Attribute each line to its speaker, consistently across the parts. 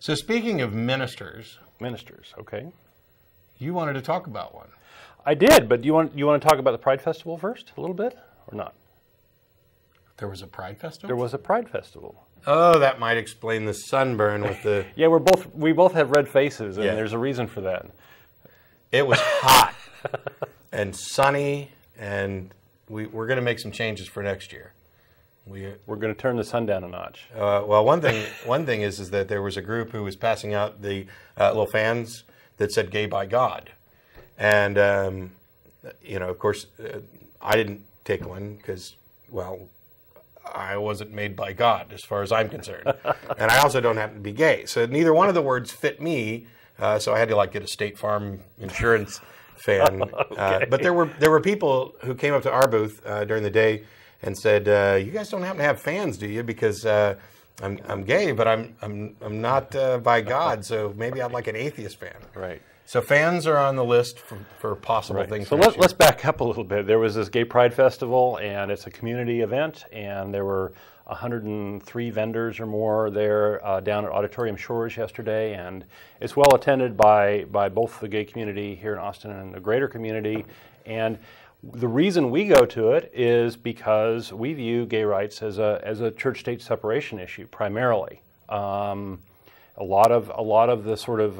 Speaker 1: So speaking of ministers,
Speaker 2: okay.
Speaker 1: You wanted to talk about one.
Speaker 2: I did, but you want to talk about the Pride Festival first, a little bit, or not?
Speaker 1: There was a Pride Festival?
Speaker 2: There was a Pride Festival.
Speaker 1: Oh, that might explain the sunburn with the...
Speaker 2: Yeah, we both have red faces, and there's a reason for that.
Speaker 1: It was hot and sunny, and we're going to make some changes for next year.
Speaker 2: We're going to turn the sun down a notch.
Speaker 1: Well, one thing is that there was a group who was passing out the little fans that said "Gay by God," and of course, I didn't take one because, well, I wasn't made by God as far as I'm concerned, and I also don't happen to be gay, so neither one of the words fit me. So I had to get a State Farm insurance fan.
Speaker 2: Okay.
Speaker 1: But there were people who came up to our booth during the day and said, "You guys don't happen to have fans, do you? Because I'm gay, but I'm not by God, so maybe I'd like an atheist fan."
Speaker 2: Right.
Speaker 1: So fans are on the list for possible things.
Speaker 2: So let's back up a little bit. There was this Gay Pride Festival, and it's a community event, and there were 103 vendors or more there down at Auditorium Shores yesterday, and it's well attended by both the gay community here in Austin and the greater community. And the reason we go to it is because we view gay rights as a church-state separation issue primarily. A lot of the sort of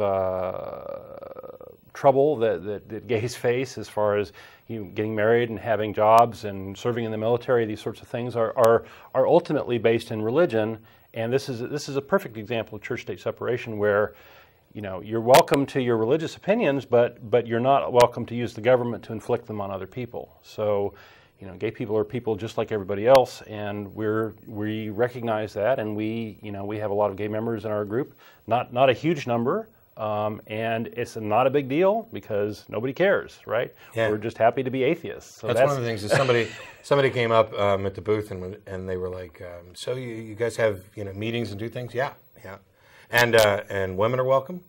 Speaker 2: trouble that gays face as far as getting married and having jobs and serving in the military, these sorts of things are ultimately based in religion. And this is a perfect example of church-state separation where you're welcome to your religious opinions, but you're not welcome to use the government to inflict them on other people. So, gay people are people just like everybody else, and we recognize that, and we have a lot of gay members in our group, not a huge number, and it's not a big deal because nobody cares, right? Yeah. We're just happy to be atheists. So
Speaker 1: that's one of the things. Is somebody came up at the booth and they were like, "So you guys have meetings and do things?" Yeah. And women are welcome?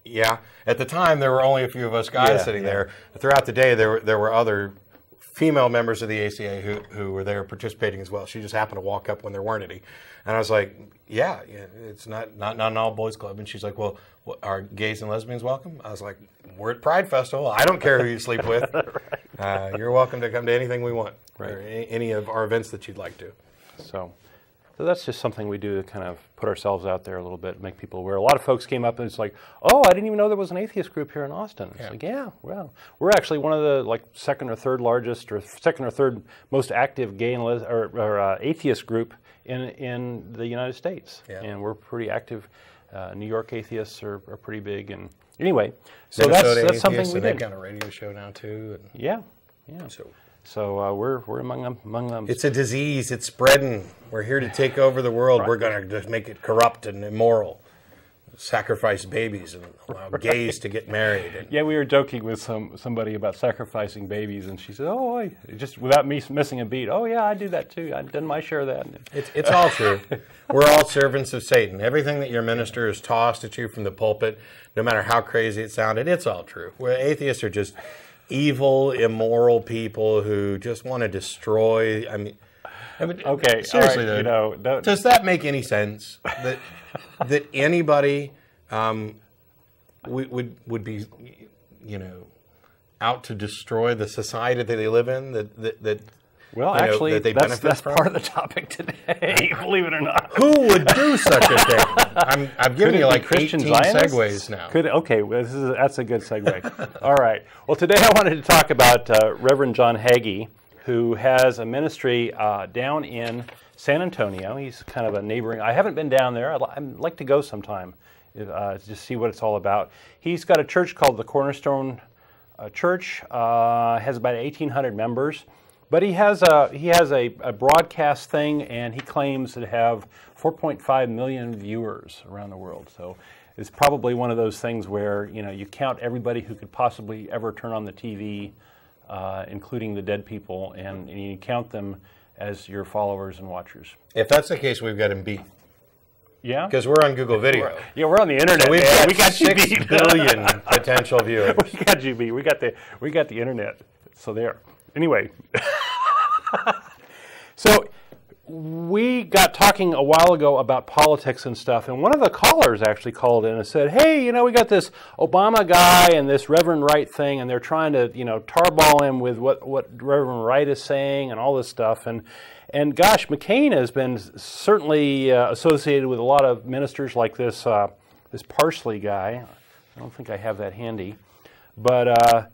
Speaker 1: Yeah. At the time, there were only a few of us guys sitting there. Throughout the day, there were other female members of the ACA who were there participating as well. She just happened to walk up when there weren't any. And I was like, yeah, it's not an all-boys club. And she's like, well, are gays and lesbians welcome? I was like, we're at Pride Festival. I don't care who you sleep with. Right. You're welcome to come to anything we want, or any of our events that you'd like to.
Speaker 2: So that's just something we do to kind of put ourselves out there a little bit, make people aware. A lot of folks came up and it's like, oh, I didn't even know there was an atheist group here in Austin. It's like, yeah, well, we're actually one of the second or third largest or second or third most active gay and atheist group in the United States. Yeah. And we're pretty active. New York atheists are pretty big. And anyway, so that's something we did.
Speaker 1: They've got a radio show now too. And
Speaker 2: yeah. So we're among them.
Speaker 1: It's a disease. It's spreading. We're here to take over the world. Right. We're going to just make it corrupt and immoral. Sacrifice babies and allow gays to get married.
Speaker 2: Yeah, we were joking with somebody about sacrificing babies, and she said, "Oh, just without me missing a beat. Oh, yeah, I do that too. I've done my share of that."
Speaker 1: It's all true. We're all servants of Satan. Everything that your minister has tossed at you from the pulpit, no matter how crazy it sounded, it's all true. Atheists are just evil, immoral people who just want to destroy. I mean,
Speaker 2: okay,
Speaker 1: seriously,
Speaker 2: right,
Speaker 1: though, does that make any sense? That anybody would be, out to destroy the society that they live in?
Speaker 2: Actually,
Speaker 1: that
Speaker 2: that's part of the topic today. Believe it or not,
Speaker 1: who would do such a thing? I'm giving you like Christian 18 segues now.
Speaker 2: That's a good segue. All right. Well, today I wanted to talk about Reverend John Hagee, who has a ministry down in San Antonio. He's kind of a neighboring. I haven't been down there. I'd like to go sometime to just see what it's all about. He's got a church called the Cornerstone Church. Has about 1,800 members. But he has a broadcast thing, and he claims to have 4.5 million viewers around the world. So it's probably one of those things where you count everybody who could possibly ever turn on the TV, including the dead people, and you count them as your followers and watchers.
Speaker 1: If that's the case, we've got him beat.
Speaker 2: Yeah,
Speaker 1: because we're on Google Video.
Speaker 2: We're on the internet.
Speaker 1: So we got 6 billion potential viewers.
Speaker 2: We got you beat. We got the internet. So there. Anyway, so we got talking a while ago about politics and stuff, and one of the callers actually called in and said, hey, you know, we got this Obama guy and this Reverend Wright thing, and they're trying to, you know, tarball him with what Reverend Wright is saying and all this stuff. And gosh, McCain has been certainly associated with a lot of ministers like this this Parsley guy. I don't think I have that handy. But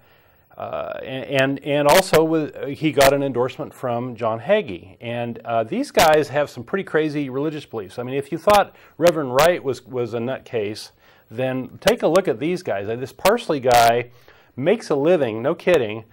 Speaker 2: and also he got an endorsement from John Hagee, and these guys have some pretty crazy religious beliefs. I mean, if you thought Reverend Wright was a nutcase, then take a look at these guys. This Parsley guy makes a living, no kidding.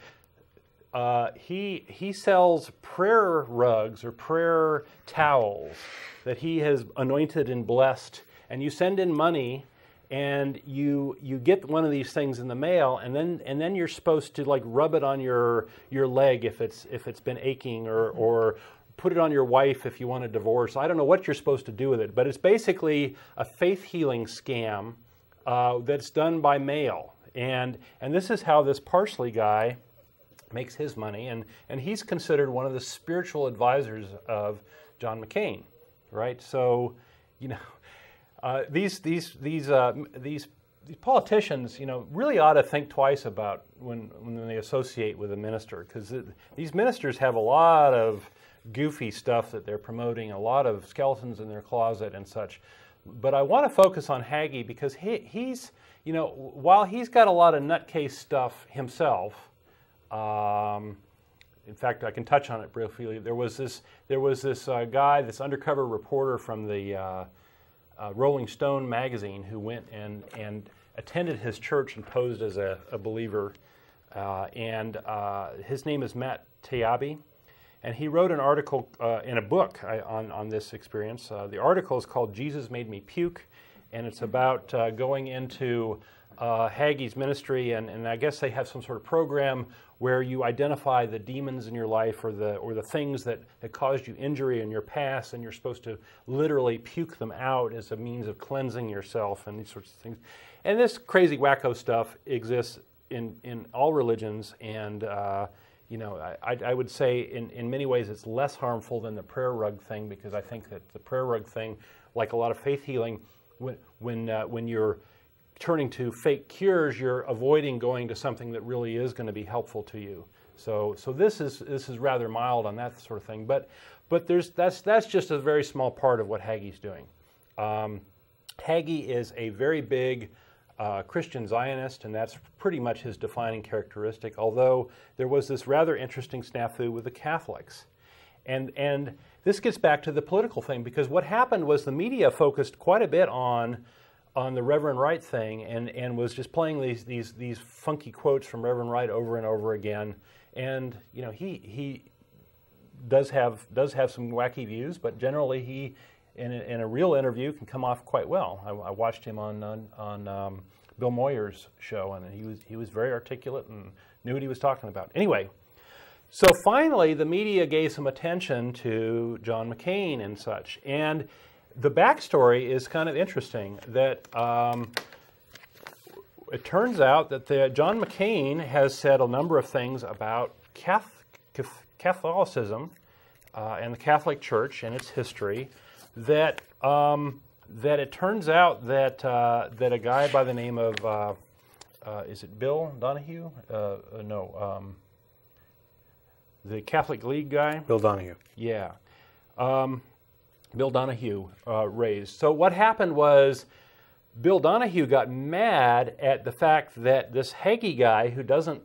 Speaker 2: He sells prayer rugs or prayer towels that he has anointed and blessed, and you send in money. And you get one of these things in the mail, and then you're supposed to like rub it on your leg if it's been aching, or put it on your wife if you want a divorce. I don't know what you're supposed to do with it, but it's basically a faith healing scam that's done by mail. And this is how this Parsley guy makes his money, and he's considered one of the spiritual advisors of John McCain, right? So, you know. These politicians, you know, really ought to think twice about when they associate with a minister, because these ministers have a lot of goofy stuff that they're promoting, a lot of skeletons in their closet and such. But I want to focus on Hagee because he's, you know, while he's got a lot of nutcase stuff himself. In fact, I can touch on it briefly. There was this guy, this undercover reporter from the Rolling Stone magazine, who went and attended his church and posed as a believer. His name is Matt Taibbi, and he wrote an article in a book on this experience. The article is called Jesus Made Me Puke, and it's about going into Hagee's ministry, and I guess they have some sort of program where you identify the demons in your life or the things that caused you injury in your past, and you're supposed to literally puke them out as a means of cleansing yourself and these sorts of things. And this crazy wacko stuff exists in all religions, and you know, I would say in many ways it's less harmful than the prayer rug thing, because I think that the prayer rug thing, like a lot of faith healing, when you're turning to fake cures, you're avoiding going to something that really is going to be helpful to you. So this is rather mild on that sort of thing. But that's just a very small part of what Hagee's doing. Hagee is a very big Christian Zionist, and that's pretty much his defining characteristic. Although there was this rather interesting snafu with the Catholics, and this gets back to the political thing, because what happened was the media focused quite a bit on the Reverend Wright thing, and was just playing these funky quotes from Reverend Wright over and over again. And you know, he does have some wacky views, but generally he, in a real interview, can come off quite well. I watched him on Bill Moyer's show, and he was very articulate and knew what he was talking about. Anyway, so finally the media gave some attention to John McCain and such, and the backstory is kind of interesting, that it turns out that John McCain has said a number of things about Catholicism and the Catholic Church and its history, that it turns out that a guy by the name of, is it Bill Donahue? No, the Catholic League guy?
Speaker 1: Bill Donahue.
Speaker 2: Yeah. Bill Donahue raised. So what happened was Bill Donahue got mad at the fact that this Hagee guy, who doesn't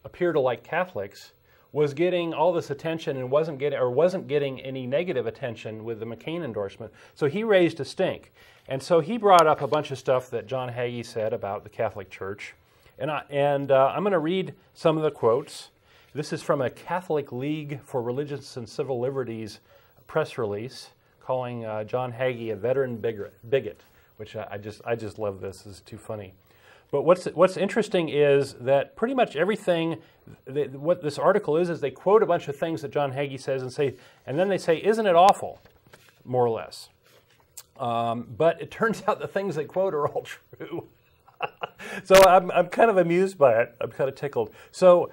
Speaker 2: appear to like Catholics, was getting all this attention and wasn't getting any negative attention with the McCain endorsement. So he raised a stink. And so he brought up a bunch of stuff that John Hagee said about the Catholic Church. And I'm going to read some of the quotes. This is from a Catholic League for Religious and Civil Liberties press release, calling John Hagee a veteran bigot, which I just love this. This is too funny. But what's interesting is that pretty much everything, what this article is they quote a bunch of things that John Hagee says and then they say, isn't it awful, more or less. But it turns out the things they quote are all true. So I'm kind of amused by it. I'm kind of tickled. So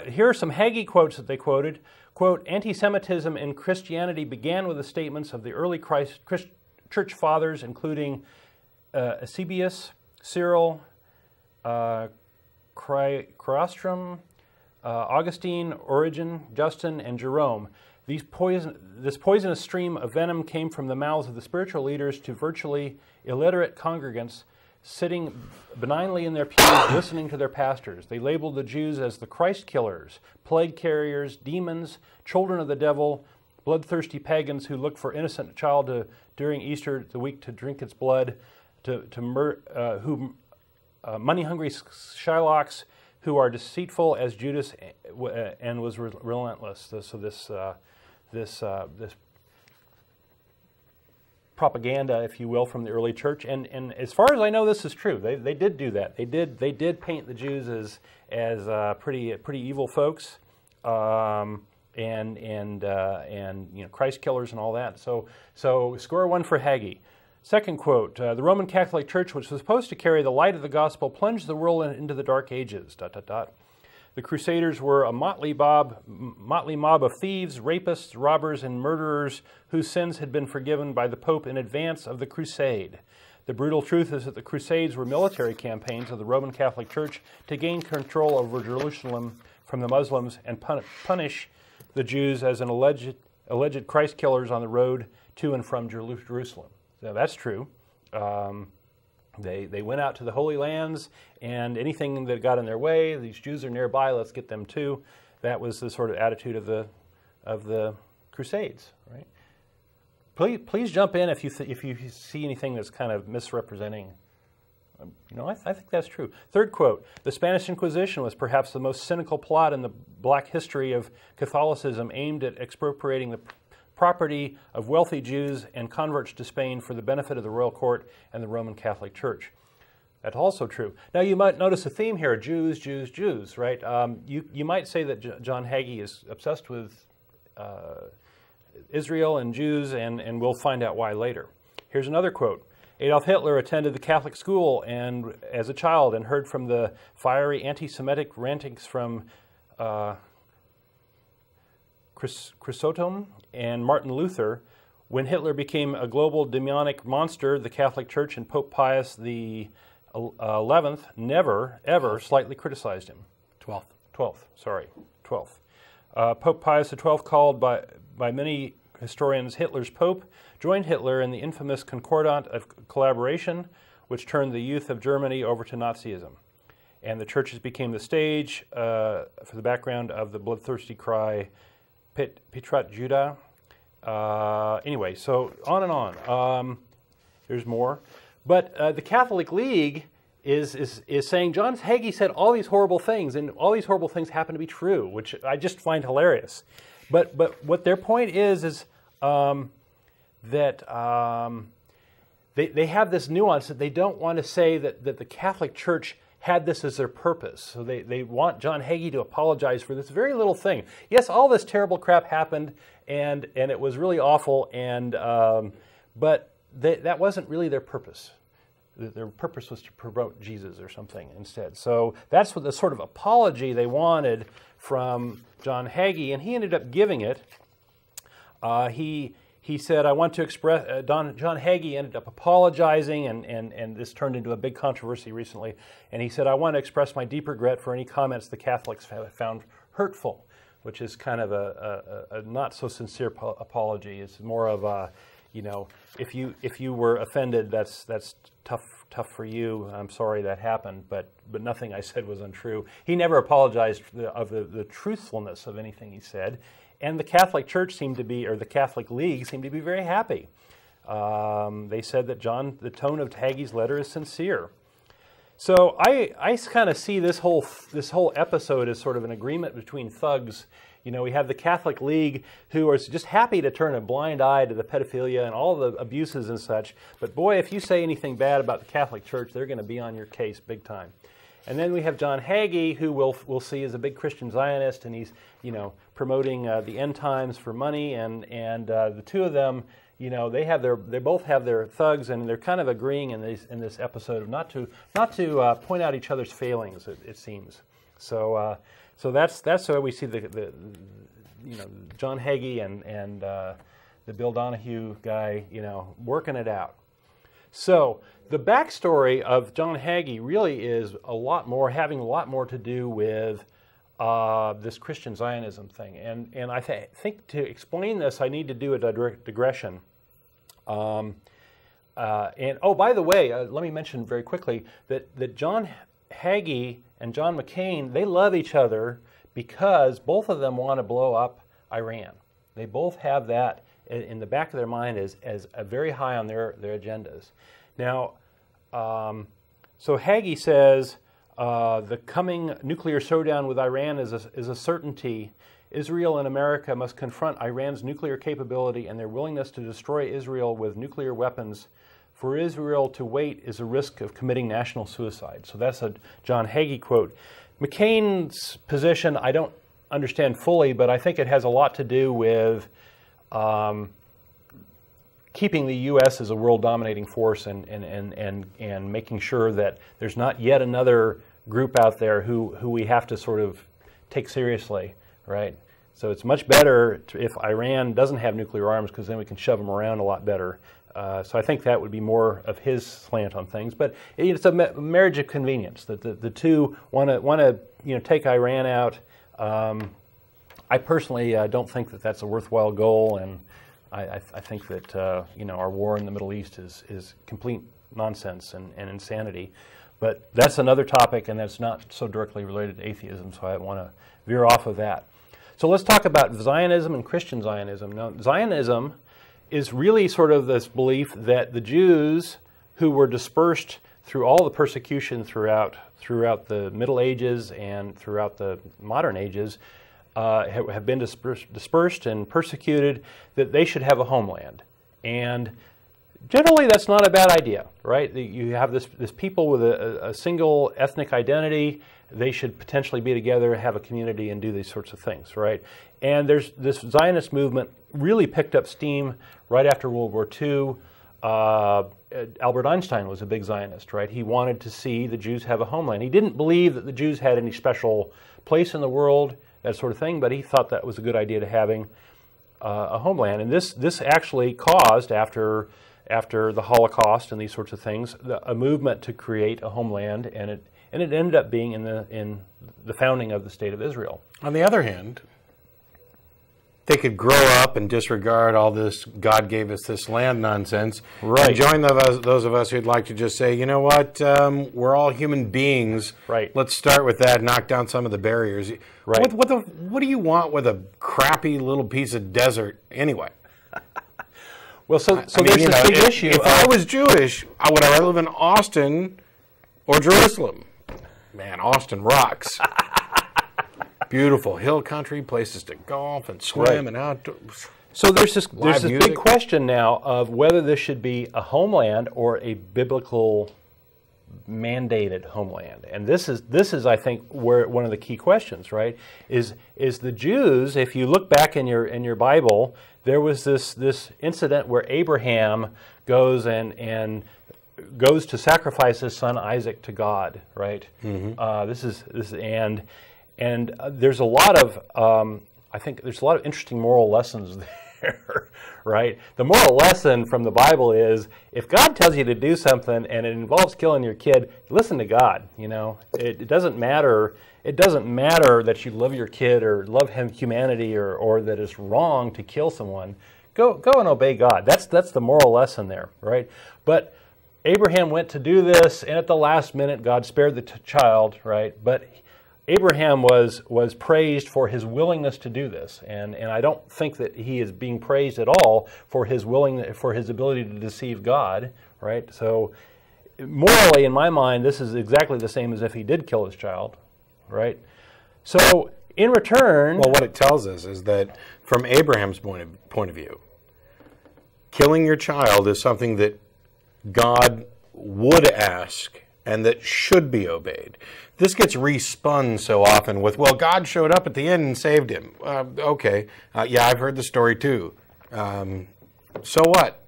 Speaker 2: here are some Hagee quotes that they quoted. Quote, anti-Semitism in Christianity began with the statements of the early church fathers, including Eusebius, Cyril, Chrysostom, Augustine, Origen, Justin, and Jerome. This poisonous stream of venom came from the mouths of the spiritual leaders to virtually illiterate congregants sitting benignly in their pews listening to their pastors. They labeled the Jews as the Christ killers, plague carriers, demons, children of the devil, bloodthirsty pagans who look for innocent child during Easter the week to drink its blood, money-hungry Shylocks who are deceitful as Judas and was relentless. So this propaganda, if you will, from the early church, and as far as I know, this is true. They did do that. They did paint the Jews as pretty evil folks, and Christ killers and all that. So score one for Hagee. Second quote: the Roman Catholic Church, which was supposed to carry the light of the gospel, plunged the world into the dark ages. ... The Crusaders were a motley mob of thieves, rapists, robbers, and murderers whose sins had been forgiven by the Pope in advance of the crusade. The brutal truth is that the Crusades were military campaigns of the Roman Catholic Church to gain control over Jerusalem from the Muslims and punish the Jews as an alleged Christ killers on the road to and from Jerusalem. So that's true. They went out to the Holy Lands, and anything that got in their way, these Jews are nearby, let's get them too. That was the sort of attitude of the Crusades, right? Please jump in if you see anything that's kind of misrepresenting. I think that's true. Third quote: the Spanish Inquisition was perhaps the most cynical plot in the black history of Catholicism, aimed at expropriating the property of wealthy Jews and converts to Spain for the benefit of the royal court and the Roman Catholic Church. That's also true. Now, you might notice a theme here: Jews, Jews, Jews, right? You might say that John Hagee is obsessed with Israel and Jews, and we'll find out why later. Here's another quote. Adolf Hitler attended the Catholic school and as a child and heard from the fiery anti-Semitic rantings from Chrysostom and Martin Luther. When Hitler became a global demonic monster, the Catholic Church and Pope Pius XI never, ever slightly criticized him. 12th. Pope Pius XII, called by many historians Hitler's Pope, joined Hitler in the infamous Concordat of Collaboration, which turned the youth of Germany over to Nazism. And the churches became the stage for the background of the bloodthirsty cry, Petrat Judah. Anyway, so on and on. There's more. But the Catholic League is saying John Hagee said all these horrible things, and all these horrible things happen to be true, which I just find hilarious. But what their point is that they have this nuance that they don't want to say that the Catholic Church had this as their purpose. So they want John Hagee to apologize for this very little thing. Yes, all this terrible crap happened, and it was really awful, but that wasn't really their purpose. Their purpose was to promote Jesus or something instead. So that's what the sort of apology they wanted from John Hagee, and he ended up giving it. He said, I want to express, John Hagee ended up apologizing, and this turned into a big controversy recently, and he said, I want to express my deep regret for any comments the Catholics have found hurtful, which is kind of a not so sincere apology. It's more of a, if you were offended, that's tough for you. I'm sorry that happened, but nothing I said was untrue. He never apologized of the truthfulness of anything he said. And the Catholic Church seemed to be, or the Catholic League seemed to be very happy. They said that the tone of Hagee's letter is sincere. So I kind of see this whole episode as sort of an agreement between thugs. We have the Catholic League who are just happy to turn a blind eye to the pedophilia and all the abuses and such. But boy, if you say anything bad about the Catholic Church, they're going to be on your case big time. And then we have John Hagee, who we'll see is a big Christian Zionist, and he's promoting the end times for money. And the two of them, they both have their thugs, and they're kind of agreeing in this episode of not to point out each other's failings. It seems so. So that's why we see John Hagee and the Bill Donahue guy, working it out. So the backstory of John Hagee really is having a lot more to do with this Christian Zionism thing. And I think to explain this, I need to do a digression. And by the way, let me mention very quickly that John Hagee and John McCain, they love each other because both of them want to blow up Iran. They both have that in the back of their mind as very high on their agendas. Now, so Hagee says the coming nuclear showdown with Iran is a certainty. Israel and America must confront Iran's nuclear capability and their willingness to destroy Israel with nuclear weapons. For Israel to wait is a risk of committing national suicide. So that's a John Hagee quote. McCain's position I don't understand fully, but I think it has a lot to do with keeping the U.S. as a world-dominating force and making sure that there's not yet another group out there who we have to sort of take seriously, right? So it's much better if Iran doesn't have nuclear arms because then we can shove them around a lot better. So I think that would be more of his slant on things. But it's a marriage of convenience that the two want to take Iran out. I personally don't think that that's a worthwhile goal, and I think that our war in the Middle East is complete nonsense and insanity. But that's another topic, and that's not so directly related to atheism, so I want to veer off of that. So let's talk about Zionism and Christian Zionism. Now, Zionism is really sort of this belief that the Jews who were dispersed through all the persecution throughout the Middle Ages and throughout the modern ages have been dispersed and persecuted, that they should have a homeland. And generally that's not a bad idea, right? You have this people with a single ethnic identity. They should potentially be together, have a community, and do these sorts of things, right? And there's this Zionist movement really picked up steam right after World War II. Albert Einstein was a big Zionist, right? He wanted to see the Jews have a homeland. He didn't believe that the Jews had any special place in the world, that sort of thing, but he thought that was a good idea to having a homeland. And this actually caused, after the Holocaust and these sorts of things, a movement to create a homeland, and it ended up being in the founding of the State of Israel.
Speaker 1: On the other hand, they could grow up and disregard all this God gave us this land nonsense,
Speaker 2: right,
Speaker 1: and join those of us who'd like to just say, you know what, we're all human beings.
Speaker 2: Right.
Speaker 1: Let's start with that, knock down some of the barriers.
Speaker 2: Right.
Speaker 1: What do you want with a crappy little piece of desert anyway?
Speaker 2: Well, so there's this big issue.
Speaker 1: If I was Jewish, would I rather live in Austin or Jerusalem? Man, Austin rocks. Beautiful hill country, places to golf and swim, right, and outdoors.
Speaker 2: So there's this big question now of whether this should be a homeland or a biblical mandated homeland. And this is I think where one of the key questions, right? Is the Jews, if you look back in your Bible, there was this incident where Abraham goes goes to sacrifice his son Isaac to God, right? Mm-hmm. And there's a lot of I think there's a lot of interesting moral lessons there, right? The moral lesson from the Bible is if God tells you to do something and it involves killing your kid, listen to God. It doesn't matter. It doesn't matter that you love your kid or love humanity or that it's wrong to kill someone. Go and obey God. That's the moral lesson there, right? But Abraham went to do this, and at the last minute, God spared the child, right? But Abraham was praised for his willingness to do this, and I don't think that he is being praised at all for his ability to deceive God, right? So morally, in my mind, this is exactly the same as if he did kill his child, right? So in return,
Speaker 1: well, what it tells us is that from Abraham's point of view, killing your child is something that God would ask and that should be obeyed. This gets respun so often with, well, God showed up at the end and saved him. Okay, yeah, I've heard the story too. So what?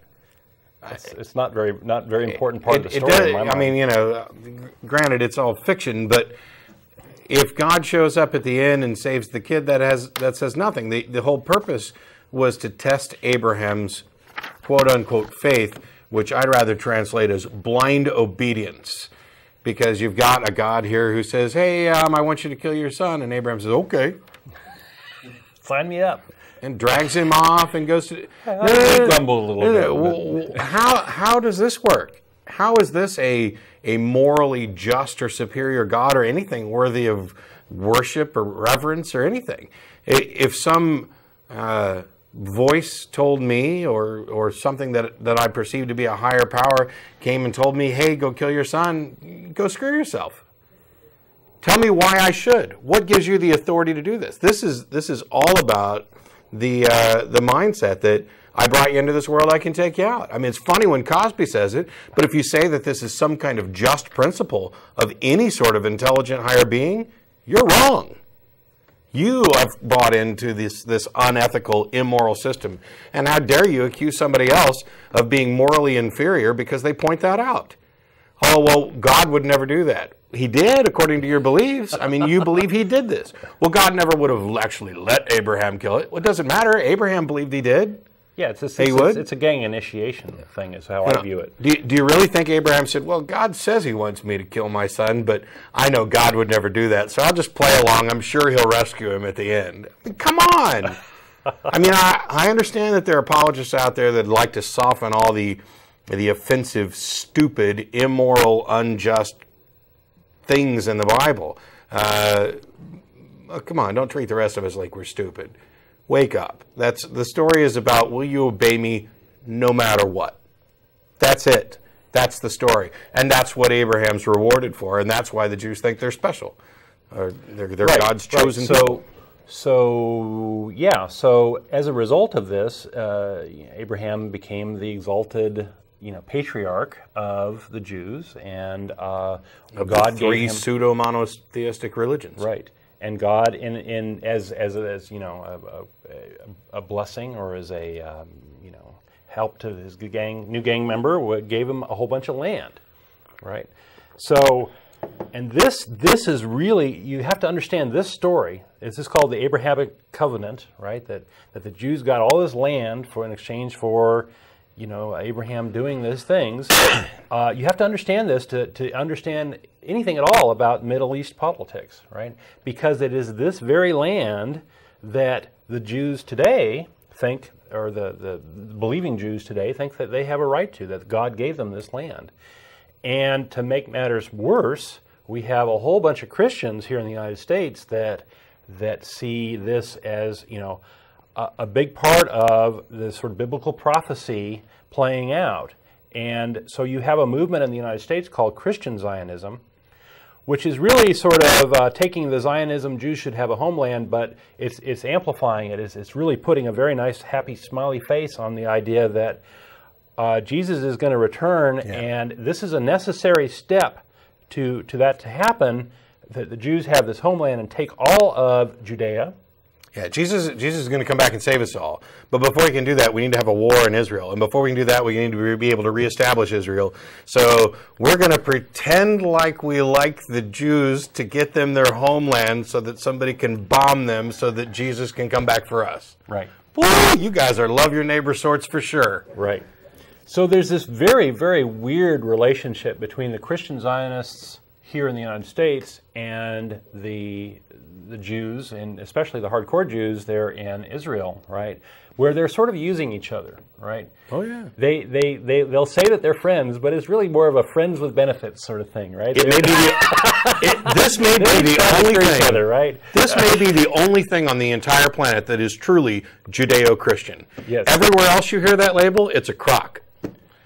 Speaker 2: It's not very important part of the story. In my mind.
Speaker 1: I mean, granted, it's all fiction, but if God shows up at the end and saves the kid, that says nothing. The whole purpose was to test Abraham's quote-unquote faith, which I'd rather translate as blind obedience. Because you've got a God here who says, hey, I want you to kill your son. And Abraham says, okay.
Speaker 2: Sign me up.
Speaker 1: And drags him off and goes to...
Speaker 2: Grumble a little bit.
Speaker 1: How does this work? How is this a morally just or superior God or anything worthy of worship or reverence or anything? If some voice told me or something that I perceived to be a higher power came and told me, hey, go kill your son, go screw yourself. Tell me why I should. What gives you the authority to do this? This is all about the mindset that I brought you into this world, I can take you out. I mean, it's funny when Cosby says it, but if you say that this is some kind of just principle of any sort of intelligent higher being, you're wrong. You have bought into this unethical, immoral system. And how dare you accuse somebody else of being morally inferior because they point that out? Oh, well, God would never do that. He did, according to your beliefs. I mean, you believe he did this. Well, God never would have actually let Abraham kill it. Well, it doesn't matter. Abraham believed he did.
Speaker 2: Yeah, it's a gang initiation thing is how I view it.
Speaker 1: Do you really think Abraham said, well, God says he wants me to kill my son, but I know God would never do that, so I'll just play along. I'm sure he'll rescue him at the end. I mean, come on. I mean, I understand that there are apologists out there that like to soften all the offensive, stupid, immoral, unjust things in the Bible. Come on, don't treat the rest of us like we're stupid. Wake up. The story is about, will you obey me no matter what? That's it. That's the story. And that's what Abraham's rewarded for, and that's why the Jews think they're special. They're right, God's chosen people.
Speaker 2: So as a result of this, Abraham became the exalted patriarch of the Jews, and God gave
Speaker 1: three
Speaker 2: him
Speaker 1: pseudo-monotheistic religions.
Speaker 2: Right. And God, as a blessing or as a help to his new gang member, gave him a whole bunch of land, right? So, and this is really, you have to understand this story. This is called the Abrahamic Covenant, right? That the Jews got all this land in exchange for Abraham doing these things. You have to understand this to understand anything at all about Middle East politics, right? Because it is this very land that the Jews today think, or the believing Jews today think that they have a right to, that God gave them this land. And to make matters worse, we have a whole bunch of Christians here in the United States that see this as, a big part of the sort of biblical prophecy playing out. And so you have a movement in the United States called Christian Zionism, which is really sort of taking the Zionism, Jews should have a homeland, but it's amplifying it. It's really putting a very nice, happy, smiley face on the idea that Jesus is going to return, and this is a necessary step to that to happen, that the Jews have this homeland and take all of Judea.
Speaker 1: Yeah, Jesus is going to come back and save us all. But before he can do that, we need to have a war in Israel. And before we can do that, we need to be able to reestablish Israel. So we're going to pretend like we like the Jews to get them their homeland so that somebody can bomb them so that Jesus can come back for us.
Speaker 2: Right.
Speaker 1: Boy, you guys are love your neighbor sorts for sure.
Speaker 2: Right. So there's this very, very weird relationship between the Christian Zionists here in the United States and the Jews, and especially the hardcore Jews there in Israel, right? Where they're sort of using each other, right?
Speaker 1: Oh yeah.
Speaker 2: They'll say that they're friends, but it's really more of a friends with benefits sort of thing, right?
Speaker 1: This may be the only thing,
Speaker 2: other, right?
Speaker 1: This may be the only thing on the entire planet that is truly Judeo-Christian.
Speaker 2: Yes.
Speaker 1: Everywhere else you hear that label, it's a crock.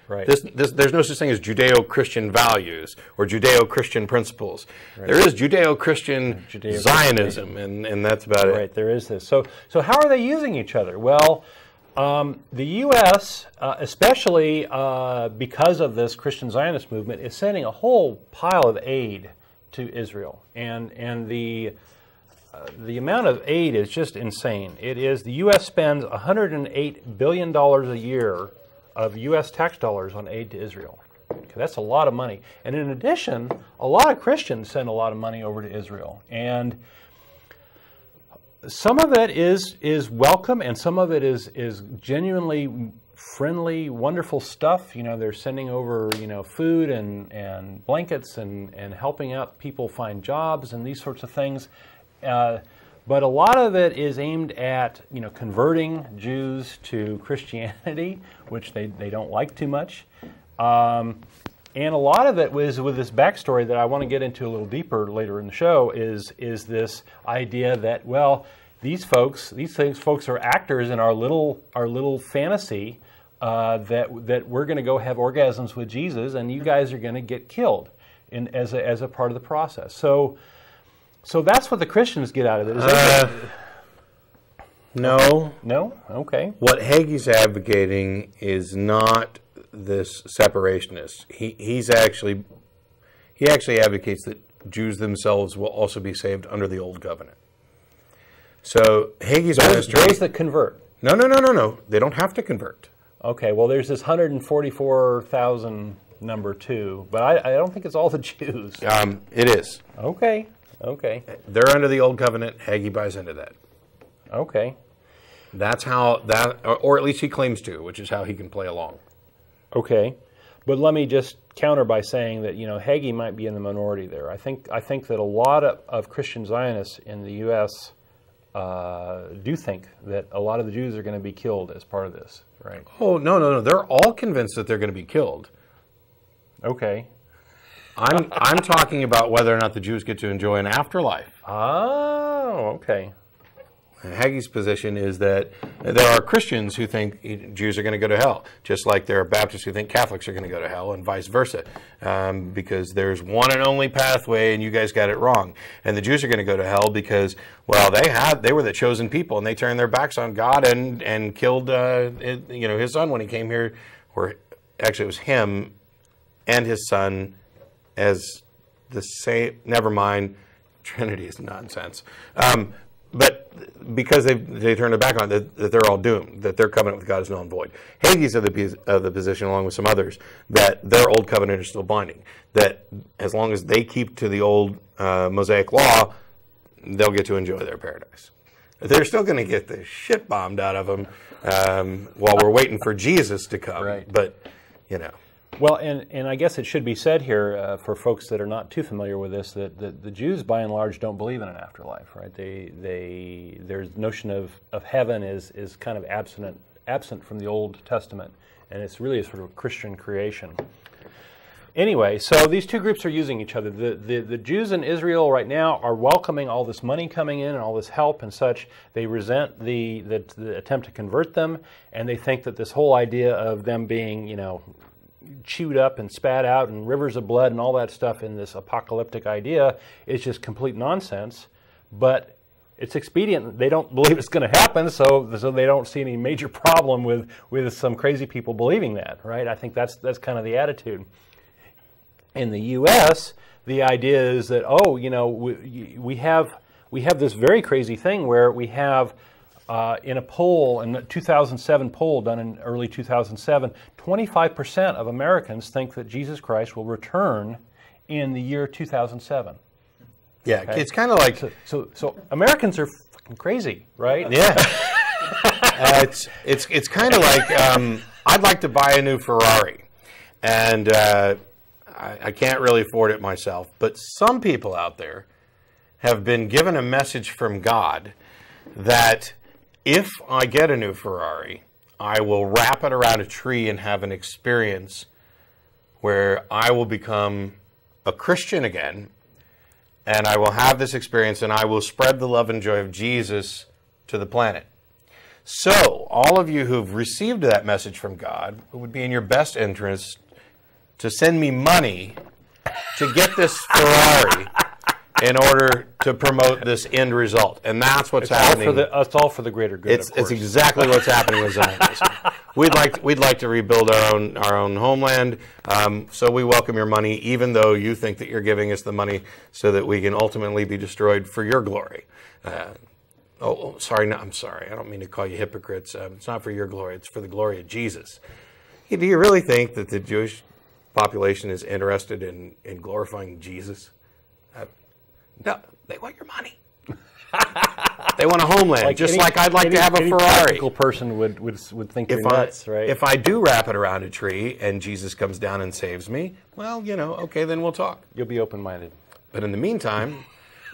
Speaker 2: Right.
Speaker 1: There's no such thing as Judeo-Christian values or Judeo-Christian principles. Right. There is Judeo-Christian Zionism, and that's about it.
Speaker 2: Right, there is this. So how are they using each other? Well, the U.S., especially because of this Christian Zionist movement, is sending a whole pile of aid to Israel, and the amount of aid is just insane. The U.S. spends $108 billion a year of U.S. tax dollars on aid to Israel. Okay, that's a lot of money. And in addition, a lot of Christians send a lot of money over to Israel. And some of it is welcome, and some of it is genuinely friendly, wonderful stuff. You know, they're sending over, you know, food and blankets and helping out people find jobs and these sorts of things. But a lot of it is aimed at, you know, converting Jews to Christianity, which they don't like too much. And a lot of it was with this backstory that I want to get into a little deeper later in the show is this idea that, well, these folks are actors in our little fantasy that we're going to go have orgasms with Jesus, and you guys are going to get killed as a part of the process. So that's what the Christians get out of it.
Speaker 1: No.
Speaker 2: No? Okay.
Speaker 1: What Hagee's advocating is not this separationist. He actually advocates that Jews themselves will also be saved under the old covenant. So Hagee's ministry,
Speaker 2: those that convert.
Speaker 1: No. They don't have to convert.
Speaker 2: Okay. Well, there's this 144,000 number too, but I don't think it's all the Jews.
Speaker 1: It is.
Speaker 2: Okay.
Speaker 1: They're under the old covenant. Hagee buys into that.
Speaker 2: Okay.
Speaker 1: That's how that, or at least he claims to, which is how he can play along.
Speaker 2: Okay, but let me just counter by saying that, you know, Hagee might be in the minority there. I think that a lot of Christian Zionists in the U.S. Do think that a lot of the Jews are going to be killed as part of this, right?
Speaker 1: Oh, no. They're all convinced that they're going to be killed.
Speaker 2: Okay.
Speaker 1: I'm talking about whether or not the Jews get to enjoy an afterlife.
Speaker 2: Oh, okay.
Speaker 1: Hagee's position is that there are Christians who think Jews are going to go to hell, just like there are Baptists who think Catholics are going to go to hell, and vice versa, because there's one and only pathway, and you guys got it wrong. And the Jews are going to go to hell because, well, they were the chosen people, and they turned their backs on God and killed his son when he came here, or actually it was him and his son as the same. Never mind, Trinity is nonsense. But because they turned their back on it, that they're all doomed, that their covenant with God is null and void. Hagee's of the position, along with some others, that their old covenant is still binding, that as long as they keep to the old Mosaic law, they'll get to enjoy their paradise. They're still going to get the shit bombed out of them while we're waiting for Jesus to come.
Speaker 2: Right.
Speaker 1: But, you know.
Speaker 2: Well, and I guess it should be said here for folks that are not too familiar with this that the Jews, by and large, don't believe in an afterlife, right? Their notion of heaven is kind of absent from the Old Testament, and it's really a sort of Christian creation. Anyway, so these two groups are using each other. The Jews in Israel right now are welcoming all this money coming in and all this help and such. They resent the attempt to convert them, and they think that this whole idea of them being, you know, chewed up and spat out and rivers of blood and all that stuff in this apocalyptic idea is just complete nonsense, but it's expedient. They don't believe it's going to happen, so they don't see any major problem with some crazy people believing that, right? I think that's kind of the attitude. In the U.S., the idea is that, oh, you know, we have this very crazy thing where we have in a poll, in the 2007 poll done in early 2007, 25% of Americans think that Jesus Christ will return in the year 2007.
Speaker 1: Yeah,
Speaker 2: okay?
Speaker 1: It's kind of like...
Speaker 2: So Americans are fucking crazy, right?
Speaker 1: Yeah. It's kind of like, I'd like to buy a new Ferrari, and I can't really afford it myself, but some people out there have been given a message from God that if I get a new Ferrari, I will wrap it around a tree and have an experience where I will become a Christian again, and I will have this experience, and I will spread the love and joy of Jesus to the planet. So, all of you who've received that message from God, it would be in your best interest to send me money to get this Ferrari in order to promote this end result. And that's what's happening.
Speaker 2: It's all for the greater good,
Speaker 1: It's exactly what's happening with Zionism. We'd like to rebuild our own homeland, so we welcome your money, even though you think that you're giving us the money so that we can ultimately be destroyed for your glory. Sorry, I'm sorry. I don't mean to call you hypocrites. It's not for your glory. It's for the glory of Jesus. Do you really think that the Jewish population is interested in glorifying Jesus. No, they want your money. They want a homeland, like I'd like to have a Ferrari.
Speaker 2: Any practical person would think you're nuts, right?
Speaker 1: If I do wrap it around a tree and Jesus comes down and saves me, well, okay, then we'll talk.
Speaker 2: You'll be open-minded.
Speaker 1: But in the meantime,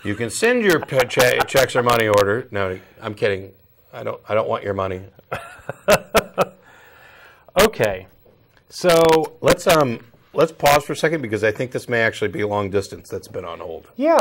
Speaker 1: you can send your checks or money order. No, I'm kidding. I don't want your money.
Speaker 2: Okay, so
Speaker 1: let's pause for a second because I think this may actually be a long distance that's been on hold.
Speaker 2: Yeah.